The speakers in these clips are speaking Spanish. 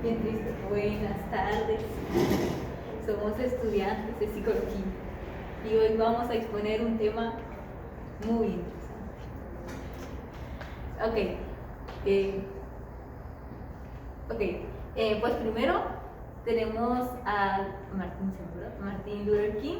Bien triste. Buenas tardes. Somos estudiantes de psicología y hoy vamos a exponer un tema muy interesante. Pues primero tenemos a Martin Luther King,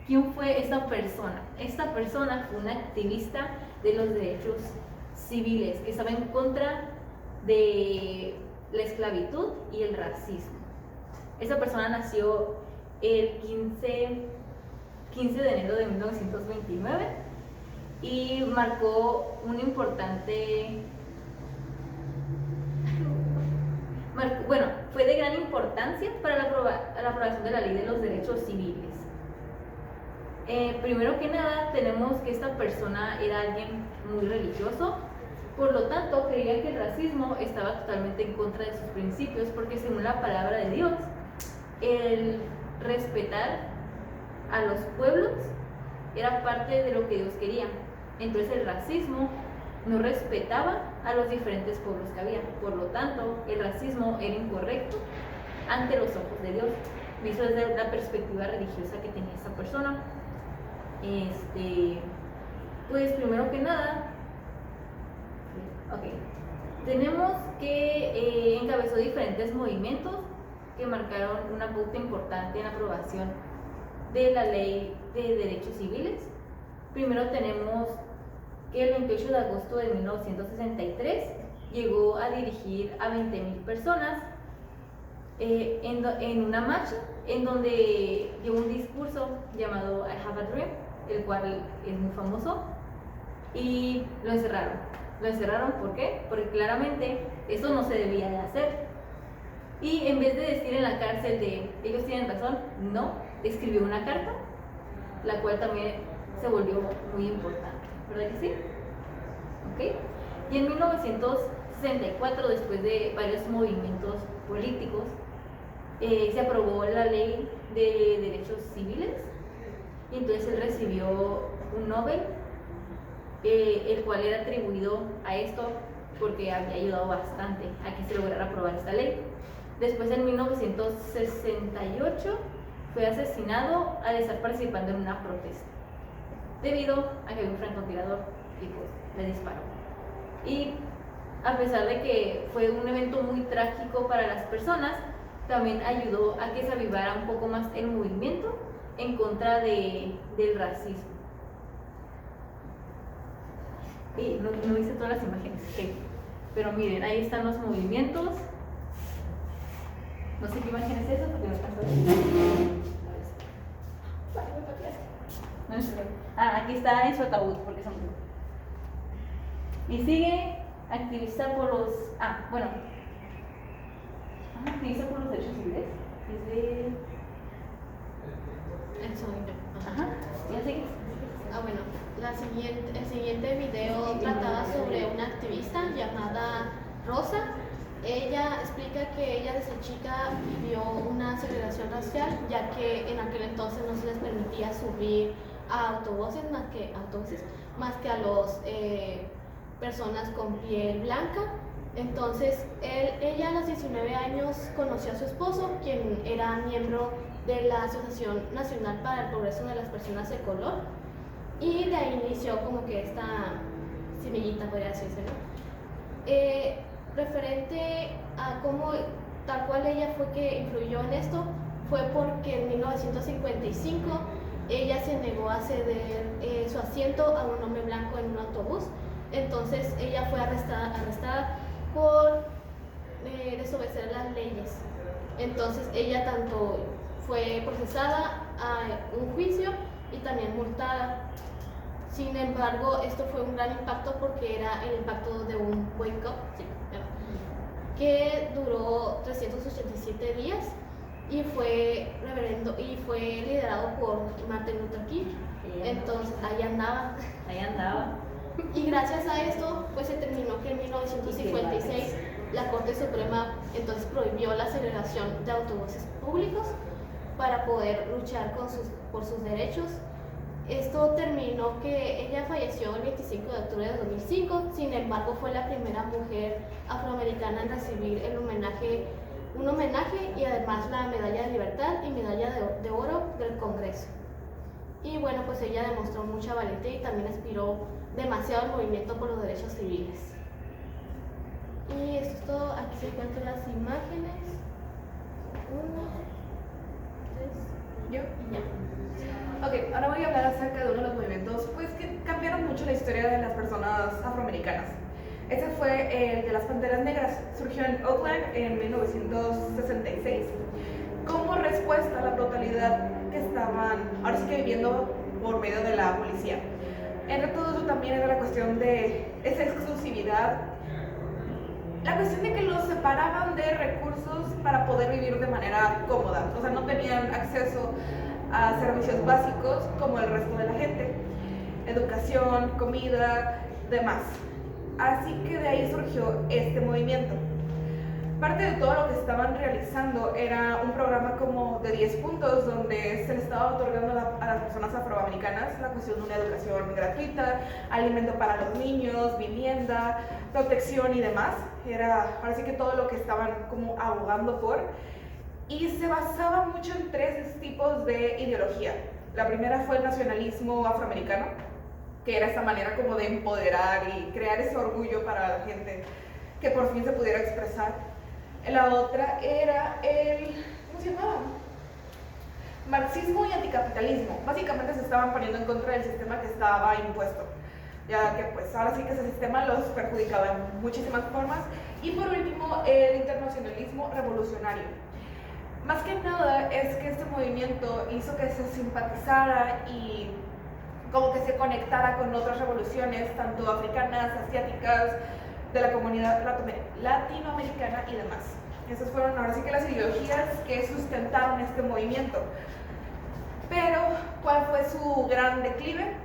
¿quién fue esta persona? Esta persona fue una activista de los derechos civiles que estaba en contra de la esclavitud y el racismo. Esta persona nació el 15 de enero de 1929 y marcó un importante... fue de gran importancia para la aprobación de la Ley de los Derechos Civiles. Primero que nada, tenemos que esta persona era alguien muy religioso, por lo tanto creía que el racismo estaba totalmente en contra de sus principios, porque según la palabra de Dios, el respetar a los pueblos era parte de lo que Dios quería. Entonces el racismo no respetaba a los diferentes pueblos que había, por lo tanto el racismo era incorrecto ante los ojos de Dios, visto desde la perspectiva religiosa que tenía esta persona. Pues primero que nada, tenemos que encabezó diferentes movimientos que marcaron una pauta importante en la aprobación de la Ley de Derechos Civiles. Primero tenemos que el 28 de agosto de 1963 llegó a dirigir a 20,000 personas en una marcha en donde dio un discurso llamado I Have a Dream, el cual es muy famoso, y lo encerraron. Lo encerraron, ¿por qué? Porque claramente eso no se debía de hacer. Y en vez de decir en la cárcel de ellos tienen razón, no, escribió una carta, la cual también se volvió muy importante, ¿verdad que sí? Y en 1964, después de varios movimientos políticos, se aprobó la Ley de Derechos Civiles, y entonces él recibió un Nobel, el cual era atribuido a esto porque había ayudado bastante a que se lograra aprobar esta ley. Después, en 1968, fue asesinado al estar participando en una protesta, debido a que había un francotirador y pues le disparó. Y a pesar de que fue un evento muy trágico para las personas, también ayudó a que se avivara un poco más el movimiento en contra del racismo. Y no hice todas las imágenes, pero miren, ahí están los movimientos. No sé qué imagen es esa porque no alcanzo a ver. Aquí está en su ataúd porque son... Y sigue activista por los... activista por los derechos civiles. Es de... El sonido. ¿Ya sigues? Bueno, el siguiente video trataba sobre una activista llamada Rosa. Ella explica que ella desde chica vivió una segregación racial, ya que en aquel entonces no se les permitía subir a autobuses más que a los personas con piel blanca. Entonces ella a los 19 años conoció a su esposo, quien era miembro de la Asociación Nacional para el Progreso de las Personas de Color, y de ahí inició como que esta semillita, podría decirse, ¿no? Referente a cómo tal cual ella fue que influyó en esto, fue porque en 1955 ella se negó a ceder su asiento a un hombre blanco en un autobús. Entonces ella fue arrestada por desobedecer las leyes. Entonces ella tanto fue procesada a un juicio y también multada. Sin embargo, esto fue un gran impacto porque era el impacto de un boicot, que duró 387 días y fue liderado por Martin Luther King. Entonces, ahí andaba. Y gracias a esto, pues se terminó que en 1956 la Corte Suprema entonces prohibió la segregación de autobuses públicos para poder luchar por sus derechos. Esto terminó que ella falleció el 25 de octubre de 2005, sin embargo fue la primera mujer afroamericana en recibir un homenaje y además la medalla de libertad y medalla de oro del Congreso. Y bueno, pues ella demostró mucha valentía y también inspiró demasiado el movimiento por los derechos civiles. Y esto es todo, aquí se encuentran las imágenes. 1, 3, ¿Yo? y ya. Ok, ahora voy a hablar acerca de uno de los movimientos pues, que cambiaron mucho la historia de las personas afroamericanas. Este fue el de las Panteras Negras. Surgió en Oakland en 1966 como respuesta a la brutalidad que estaban ahora sí que viviendo por medio de la policía. Entre todo eso también era la cuestión de esa exclusividad, la cuestión de que los separaban de recursos para poder vivir de manera cómoda. O sea, no tenían acceso a servicios básicos como el resto de la gente, educación, comida, demás. Así que de ahí surgió este movimiento. Parte de todo lo que estaban realizando era un programa como de 10 puntos donde se le estaba otorgando a las personas afroamericanas la cuestión de una educación gratuita, alimento para los niños, vivienda, protección y demás. Era ahora sí que todo lo que estaban como abogando por. Y se basaba mucho en 3 tipos de ideología. La primera fue el nacionalismo afroamericano, que era esta manera como de empoderar y crear ese orgullo para la gente que por fin se pudiera expresar. La otra era ¿cómo se llamaba? Marxismo y anticapitalismo. Básicamente se estaban poniendo en contra del sistema que estaba impuesto, ya que pues ahora sí que ese sistema los perjudicaba en muchísimas formas. Y por último, el internacionalismo revolucionario. Más que nada es que este movimiento hizo que se simpatizara y como que se conectara con otras revoluciones, tanto africanas, asiáticas, de la comunidad latinoamericana y demás. Esas fueron ahora sí que las ideologías que sustentaron este movimiento. Pero, ¿cuál fue su gran declive?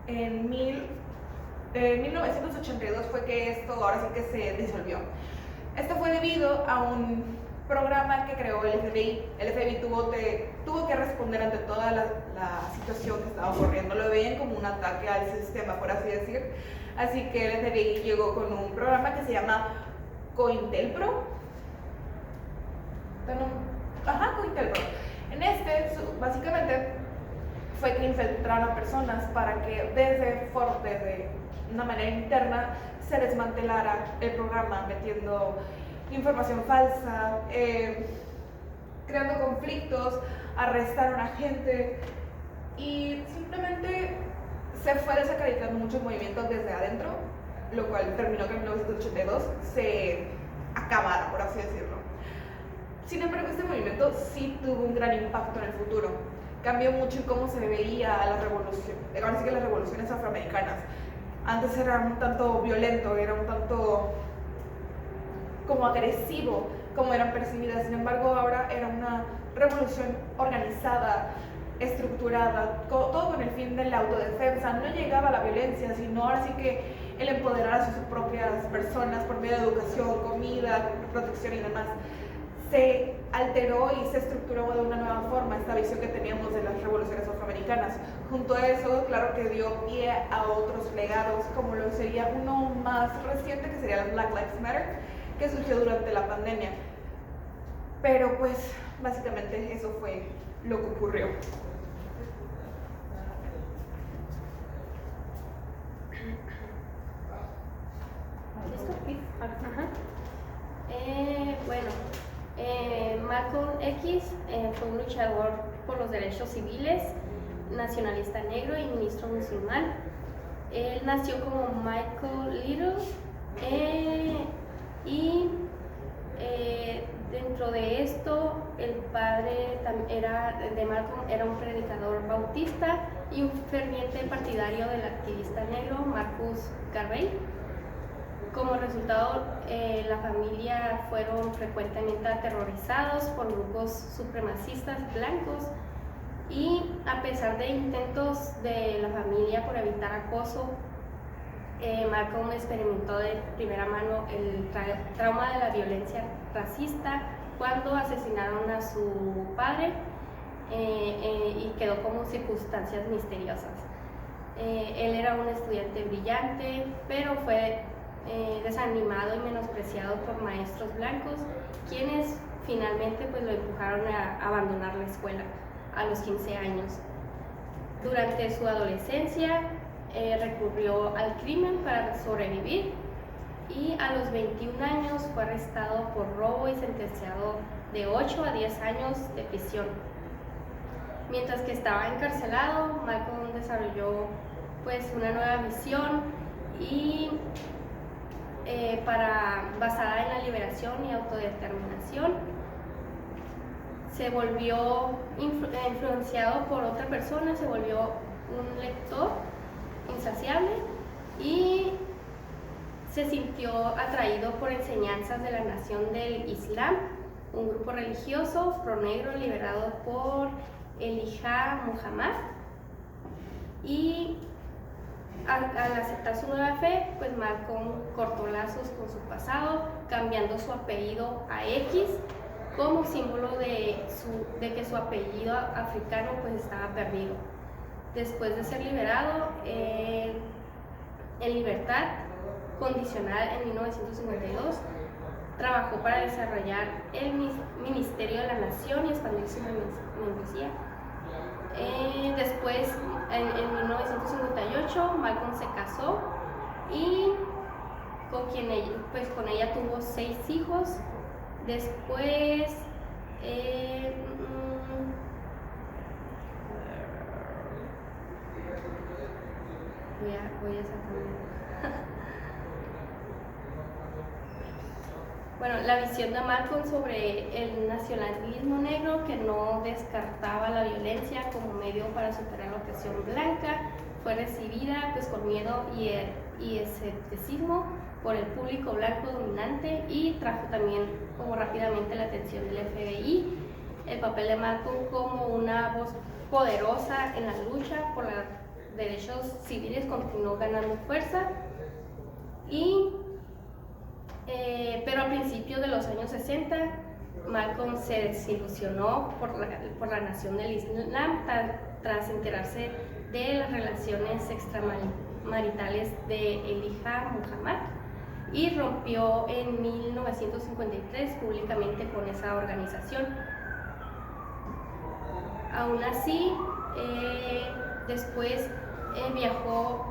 En 1982 fue que esto ahora sí que se disolvió. Esto fue debido a un programa que creó el FBI. El FBI tuvo que responder ante toda la situación que estaba ocurriendo. Lo veían como un ataque al sistema, por así decir. Así que el FBI llegó con un programa que se llama COINTELPRO. COINTELPRO. En este, básicamente, fue que infiltraron a personas para que desde una manera interna se desmantelara el programa, metiendo información falsa, creando conflictos, arrestaron a gente y simplemente se fue desacreditando muchos movimientos desde adentro, lo cual terminó que en 1982 se acabara, por así decirlo. Sin embargo, este movimiento sí tuvo un gran impacto en el futuro. Cambió mucho en cómo se veía la revolución, ahora sí que las revoluciones afroamericanas. Antes era un tanto violento, era un tanto como agresivo, como eran percibidas. Sin embargo, ahora era una revolución organizada, estructurada, todo con el fin de la autodefensa. No llegaba a la violencia, sino ahora sí que el empoderar a sus propias personas por medio de educación, comida, protección y demás. Se alteró y se estructuró de una nueva forma esta visión que teníamos de las revoluciones afroamericanas. Junto a eso, claro que dio pie a otros legados, como lo sería uno más reciente, que sería el Black Lives Matter, que surgió durante la pandemia. Pero pues básicamente eso fue lo que ocurrió. ¿Listo? Ajá. Malcolm X fue un luchador por los derechos civiles, nacionalista negro y ministro musulmán. Él nació como Michael Little y dentro de esto el padre de Malcolm era un predicador bautista y un ferviente partidario del activista negro Marcus Garvey. Como resultado, la familia fueron frecuentemente aterrorizados por grupos supremacistas blancos y a pesar de intentos de la familia por evitar acoso, Malcolm experimentó de primera mano el trauma de la violencia racista cuando asesinaron a su padre y quedó como circunstancias misteriosas. Él era un estudiante brillante, pero fue desanimado y menospreciado por maestros blancos, quienes finalmente pues, lo empujaron a abandonar la escuela a los 15 años. Durante su adolescencia recurrió al crimen para sobrevivir y a los 21 años fue arrestado por robo y sentenciado de 8 a 10 años de prisión. Mientras que estaba encarcelado, Malcolm desarrolló pues, una nueva visión y basada en la liberación y autodeterminación. Se volvió influenciado por otra persona, se volvió un lector insaciable y se sintió atraído por enseñanzas de la Nación del Islam, un grupo religioso pro-negro liderado por Elijah Muhammad. Y al aceptar su nueva fe, pues Malcolm cortó lazos con su pasado, cambiando su apellido a X como símbolo de que su apellido africano pues estaba perdido. Después de ser liberado en libertad condicional en 1952, trabajó para desarrollar el Ministerio de la Nación y expandir su membresía. Después, en 1958, Malcolm se casó y con ella tuvo 6 hijos. Después, voy a sacar. Bueno, la visión de Malcolm sobre el nacionalismo negro, que no descartaba la violencia como medio para superar la opresión blanca, fue recibida pues, con miedo y escepticismo por el público blanco dominante y trajo también como rápidamente la atención del FBI. El papel de Malcolm como una voz poderosa en la lucha por los derechos civiles continuó ganando fuerza pero a principios de los años 60 Malcolm se desilusionó por la Nación del Islam tras enterarse de las relaciones extramaritales de Elijah Muhammad y rompió en 1953 públicamente con esa organización. Aún así, después viajó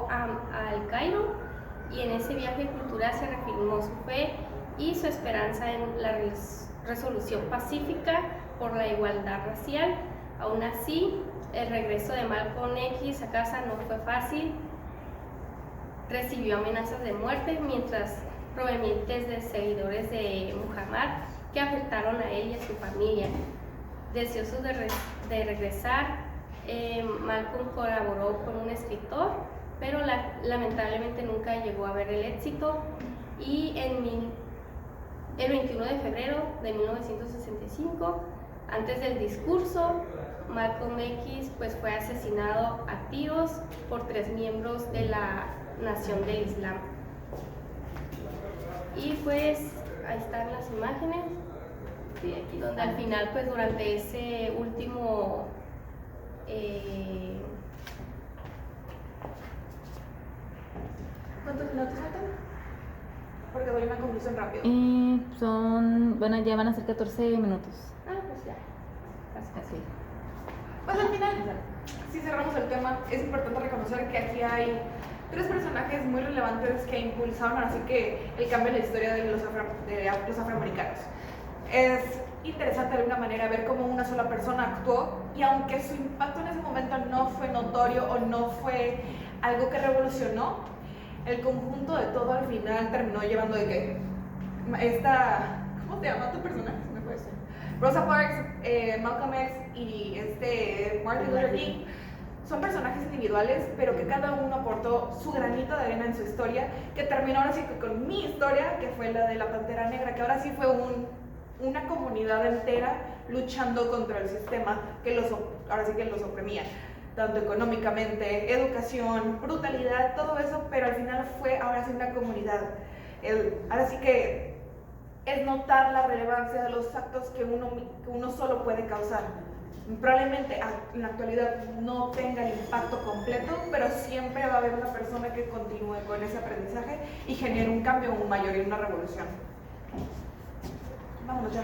al Cairo y en ese viaje cultural se reafirmó su fe y su esperanza en la resolución pacífica por la igualdad racial. Aún así, el regreso de Malcolm X a casa no fue fácil. Recibió amenazas de muerte mientras provenientes de seguidores de Muhammad que afectaron a él y a su familia. Deseoso de regresar, Malcolm colaboró con un escritor, pero lamentablemente nunca llegó a ver el éxito y el 21 de febrero de 1965, antes del discurso, Malcolm X pues, fue asesinado a tiros por 3 miembros de la Nación del Islam. Y pues ahí están las imágenes, donde al final pues durante ese último ¿Cuántos minutos faltan? Porque doy una conclusión rápido. Ya van a ser 14 minutos. pues ya, casi. Pues al final, si cerramos el tema, es importante reconocer que aquí hay 3 personajes muy relevantes que impulsaron así que el cambio en la historia de los afroamericanos. Es interesante de alguna manera ver cómo una sola persona actuó y aunque su impacto en ese momento no fue notorio o no fue algo que revolucionó, el conjunto de todo al final terminó llevando de que ¿cómo se llama tu personaje? ¿Me puede decir? Rosa Parks, Malcolm X y Martin Luther King son personajes individuales, pero que cada uno aportó su granito de arena en su historia, que terminó ahora sí con mi historia, que fue la de la Pantera Negra, que ahora sí fue una comunidad entera luchando contra el sistema que los oprimía, tanto económicamente, educación, brutalidad, todo eso, pero al final fue ahora sí una comunidad. Ahora sí que es notar la relevancia de los actos que uno solo puede causar. Probablemente en la actualidad no tenga el impacto completo, pero siempre va a haber una persona que continúe con ese aprendizaje y genere un cambio aún mayor y una revolución. Vámonos ya.